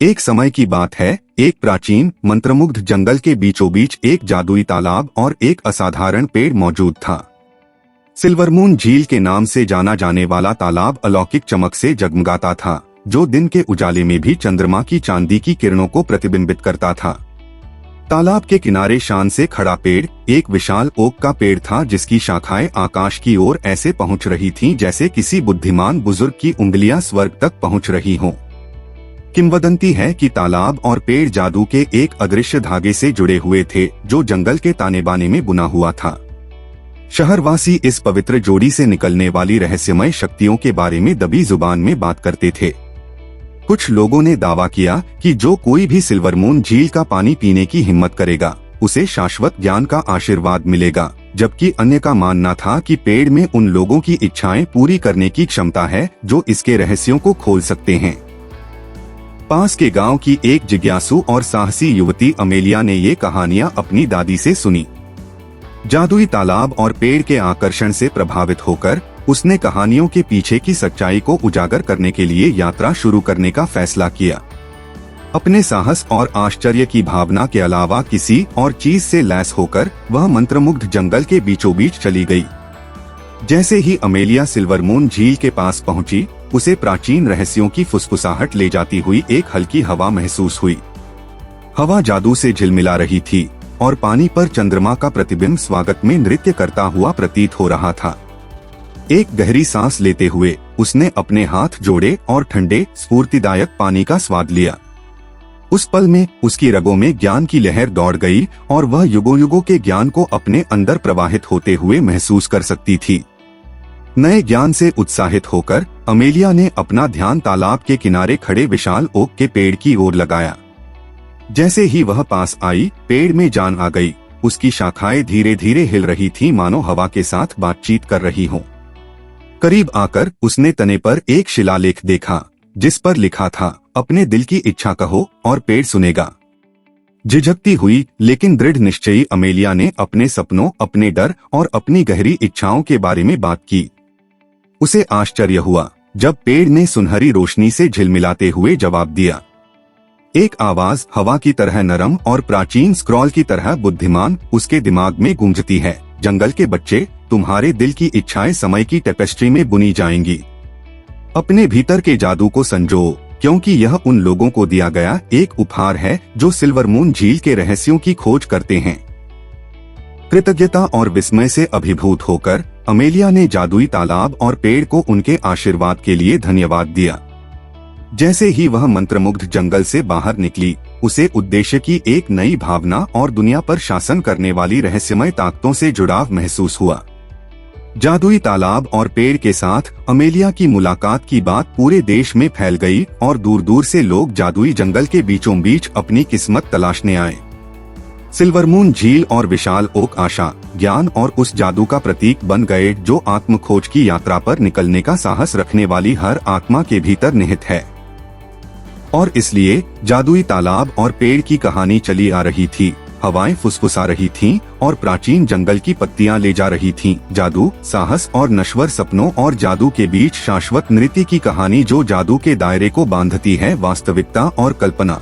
एक समय की बात है, एक प्राचीन मंत्रमुग्ध जंगल के बीचों बीच एक जादुई तालाब और एक असाधारण पेड़ मौजूद था। सिल्वरमून झील के नाम से जाना जाने वाला तालाब अलौकिक चमक से जगमगाता था, जो दिन के उजाले में भी चंद्रमा की चांदी की किरणों को प्रतिबिंबित करता था। तालाब के किनारे शान से खड़ा पेड़ एक विशाल ओक का पेड़ था, जिसकी शाखाएं आकाश की ओर ऐसे पहुंच रही थीं जैसे किसी बुद्धिमान बुजुर्ग की उंगलियां स्वर्ग तक पहुंच रही हों। किंवदंती है कि तालाब और पेड़ जादू के एक अदृश्य धागे से जुड़े हुए थे, जो जंगल के ताने बाने में बुना हुआ था। शहरवासी इस पवित्र जोड़ी से निकलने वाली रहस्यमय शक्तियों के बारे में दबी जुबान में बात करते थे। कुछ लोगों ने दावा किया कि जो कोई भी सिल्वरमून झील का पानी पीने की हिम्मत करेगा, उसे शाश्वत ज्ञान का आशीर्वाद मिलेगा, जबकि अन्य का मानना था कि पेड़ में उन लोगों की इच्छाएं पूरी करने की क्षमता है जो इसके रहस्यों को खोल सकते हैं। पास के गांव की एक जिज्ञासु और साहसी युवती अमेलिया ने ये कहानियां अपनी दादी से सुनी। जादुई तालाब और पेड़ के आकर्षण से प्रभावित होकर उसने कहानियों के पीछे की सच्चाई को उजागर करने के लिए यात्रा शुरू करने का फैसला किया। अपने साहस और आश्चर्य की भावना के अलावा किसी और चीज से लैस होकर वह मंत्रमुग्ध जंगल के बीचों बीच चली गई। जैसे ही अमेलिया सिल्वरमून झील के पास पहुंची, उसे प्राचीन रहस्यों की फुसफुसाहट ले जाती हुई एक हल्की हवा महसूस हुई। हवा जादू से झिलमिला रही थी और पानी पर चंद्रमा का प्रतिबिंब स्वागत में नृत्य करता हुआ प्रतीत हो रहा था। एक गहरी सांस लेते हुए उसने अपने हाथ जोड़े और ठंडे स्फूर्तिदायक पानी का स्वाद लिया। उस पल में उसकी रगों में ज्ञान की लहर दौड़ गई और वह युगों युगों के ज्ञान को अपने अंदर प्रवाहित होते हुए महसूस कर सकती थी। नए ज्ञान से उत्साहित होकर अमेलिया ने अपना ध्यान तालाब के किनारे खड़े विशाल ओक के पेड़ की ओर लगाया। जैसे ही वह पास आई, पेड़ में जान आ गई। उसकी शाखाएं धीरे धीरे हिल रही थीं, मानो हवा के साथ बातचीत कर रही हों। करीब आकर उसने तने पर एक शिलालेख देखा, जिस पर लिखा था, अपने दिल की इच्छा कहो और पेड़ सुनेगा। झिझकती हुई लेकिन दृढ़ निश्चयी अमेलिया ने अपने सपनों, अपने डर और अपनी गहरी इच्छाओं के बारे में बात की। उसे आश्चर्य हुआ जब पेड़ ने सुनहरी रोशनी से झिलमिलाते हुए जवाब दिया। एक आवाज हवा की तरह नरम और प्राचीन स्क्रॉल की तरह बुद्धिमान उसके दिमाग में गूंजती है, जंगल के बच्चे, तुम्हारे दिल की इच्छाएं समय की टेपेस्ट्री में बुनी जाएंगी। अपने भीतर के जादू को संजो, क्योंकि यह उन लोगों को दिया गया एक उपहार है जो सिल्वरमून झील के रहस्यों की खोज करते हैं। कृतज्ञता और विस्मय से अभिभूत होकर अमेलिया ने जादुई तालाब और पेड़ को उनके आशीर्वाद के लिए धन्यवाद दिया। जैसे ही वह मंत्रमुग्ध जंगल से बाहर निकली, उसे उद्देश्य की एक नई भावना और दुनिया पर शासन करने वाली रहस्यमय ताकतों से जुड़ाव महसूस हुआ। जादुई तालाब और पेड़ के साथ अमेलिया की मुलाकात की बात पूरे देश में फैल गई और दूर दूर से लोग जादुई जंगल के बीचों बीच अपनी किस्मत तलाशने आए। सिल्वरमून झील और विशाल ओक आशा, ज्ञान और उस जादू का प्रतीक बन गए जो आत्मखोज की यात्रा पर निकलने का साहस रखने वाली हर आत्मा के भीतर निहित है। और इसलिए जादुई तालाब और पेड़ की कहानी चली आ रही थी, हवाएं फुसफुसा रही थीं और प्राचीन जंगल की पत्तियां ले जा रही थीं। जादू, साहस और नश्वर सपनों और जादू के बीच शाश्वत नृत्य की कहानी जो जादू के दायरे को बांधती है वास्तविकता और कल्पना।